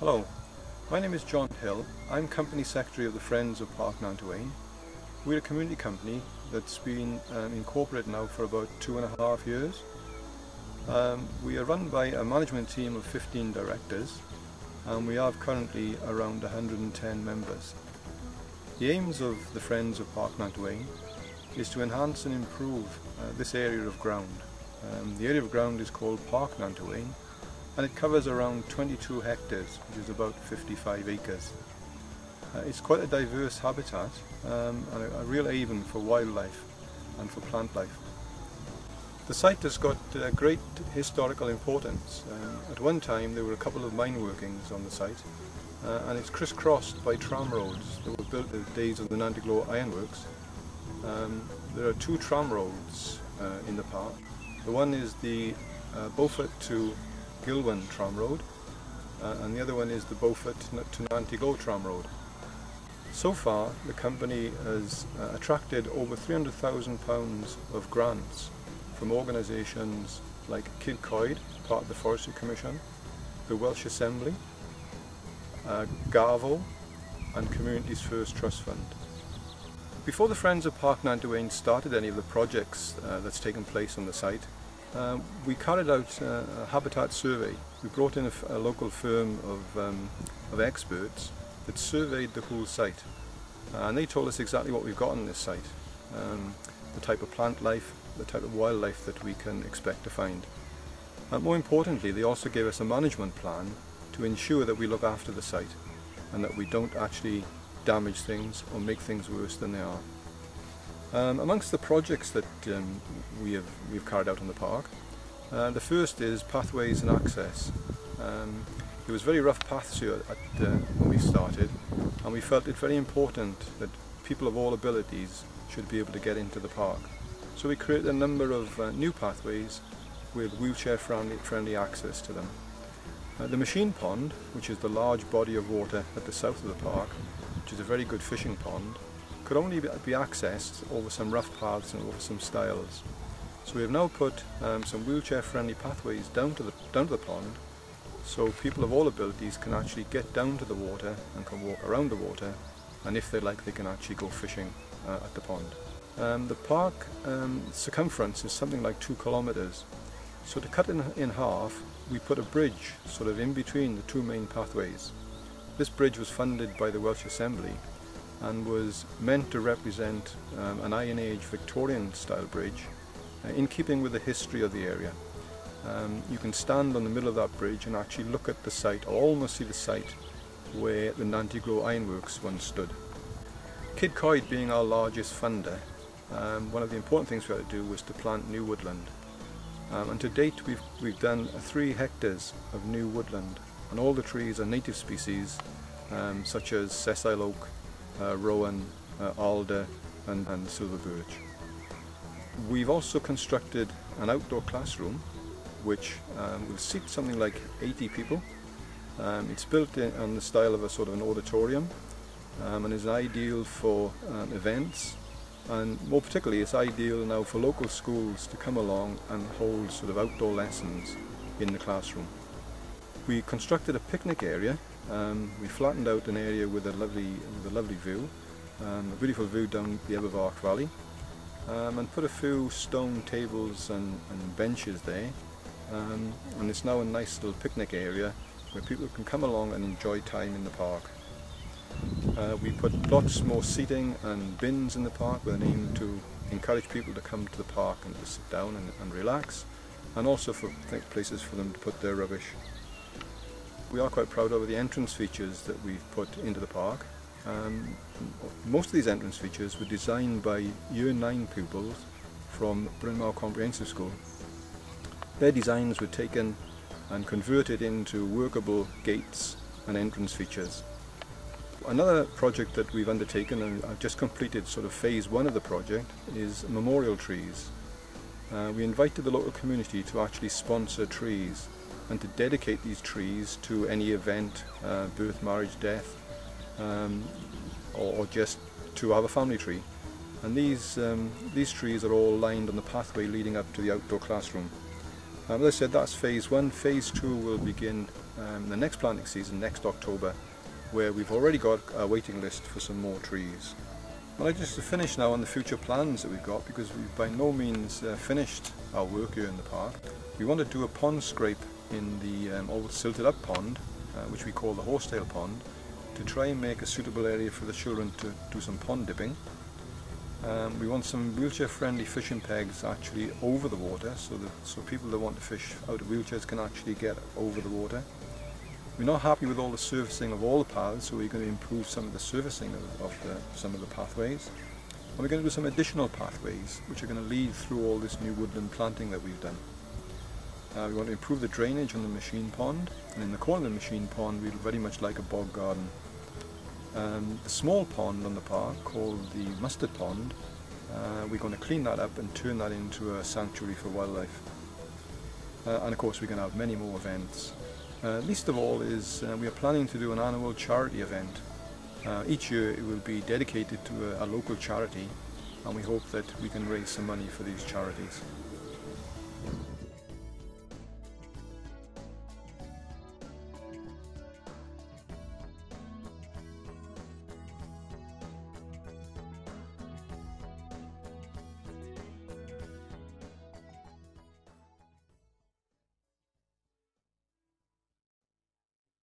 Hello, my name is John Hill. I'm Company Secretary of the Friends of Parc Nant-Y-Waun. We're a community company that's been incorporated now for about 2.5 years. We are run by a management team of 15 directors and we have currently around 110 members. The aims of the Friends of Parc Nant-Y-Waun is to enhance and improve this area of ground. The area of ground is called Parc Nant-Y-Waun and it covers around 22 hectares, which is about 55 acres. It's quite a diverse habitat and a real haven for wildlife and for plant life. The site has got great historical importance. At one time there were a couple of mine workings on the site and it's crisscrossed by tram roads that were built in the days of the Nant-Y-Waun ironworks. There are two tram roads in the park. The one is the Beaufort to Gilwan tram road and the other one is the Beaufort to Nant-Y-Waun tram road. So far the company has attracted over £300,000 of grants from organisations like Kid Coed, part of the Forestry Commission, the Welsh Assembly, Garvo and Communities First Trust Fund. Before the Friends of Parc Nant-Y-Waun started any of the projects that's taken place on the site, we carried out a habitat survey. We brought in a local firm of experts that surveyed the whole site and they told us exactly what we've got on this site, the type of plant life, the type of wildlife that we can expect to find. And more importantly, they also gave us a management plan to ensure that we look after the site and that we don't actually damage things or make things worse than they are. Amongst the projects that we've carried out in the park, the first is pathways and access. There was very rough paths here when we started and we felt it very important that people of all abilities should be able to get into the park. So we created a number of new pathways with wheelchair friendly access to them. The machine pond, which is the large body of water at the south of the park, which is a very good fishing pond, could only be accessed over some rough paths and over some stiles. So we have now put some wheelchair friendly pathways down to the pond so people of all abilities can actually get down to the water and can walk around the water, and if they like they can actually go fishing at the pond. The park circumference is something like 2 kilometres. So to cut it in half we put a bridge sort of in between the two main pathways. This bridge was funded by the Welsh Assembly and was meant to represent an Iron Age Victorian style bridge in keeping with the history of the area. You can stand on the middle of that bridge and actually look at the site, or almost see the site where the Nant-Y-Waun ironworks once stood. Kid Coed being our largest funder, one of the important things we had to do was to plant new woodland. And to date we've done 3 hectares of new woodland, and all the trees are native species such as sessile oak, rowan, alder and silver birch. We've also constructed an outdoor classroom which will seat something like 80 people. It's built on the style of a sort of an auditorium and is ideal for events, and more particularly it's ideal now for local schools to come along and hold sort of outdoor lessons in the classroom. We constructed a picnic area. We flattened out an area with a lovely view, a beautiful view down the Ebbw Valley, and put a few stone tables and benches there, and it's now a nice little picnic area where people can come along and enjoy time in the park. We put lots more seating and bins in the park with an aim to encourage people to come to the park and to sit down and relax, and also for places for them to put their rubbish. We are quite proud of the entrance features that we've put into the park. Most of these entrance features were designed by Year 9 pupils from Bryn Mawr Comprehensive School. Their designs were taken and converted into workable gates and entrance features. Another project that we've undertaken, and I've just completed sort of phase 1 of the project, is memorial trees. We invited the local community to actually sponsor trees and to dedicate these trees to any event, birth, marriage, death, or just to have a family tree. And these trees are all lined on the pathway leading up to the outdoor classroom. As I said, that's phase 1. Phase 2 will begin the next planting season, next October, where we've already got a waiting list for some more trees. I'd like just to finish now on the future plans that we've got, because we've by no means finished our work here in the park. We want to do a pond scrape in the old silted up pond, which we call the Horsetail Pond, to try and make a suitable area for the children to do some pond dipping. We want some wheelchair friendly fishing pegs actually over the water, so people that want to fish out of wheelchairs can actually get over the water. We're not happy with all the surfacing of all the paths, so we're going to improve some of the surfacing of some of the pathways. And we're going to do some additional pathways which are going to lead through all this new woodland planting that we've done. We want to improve the drainage on the machine pond, and in the corner of the machine pond we'd very much like a bog garden. The small pond on the park, called the Mustard Pond, we're going to clean that up and turn that into a sanctuary for wildlife. And of course we're going to have many more events. Least of all is we are planning to do an annual charity event. Each year it will be dedicated to a local charity, and we hope that we can raise some money for these charities.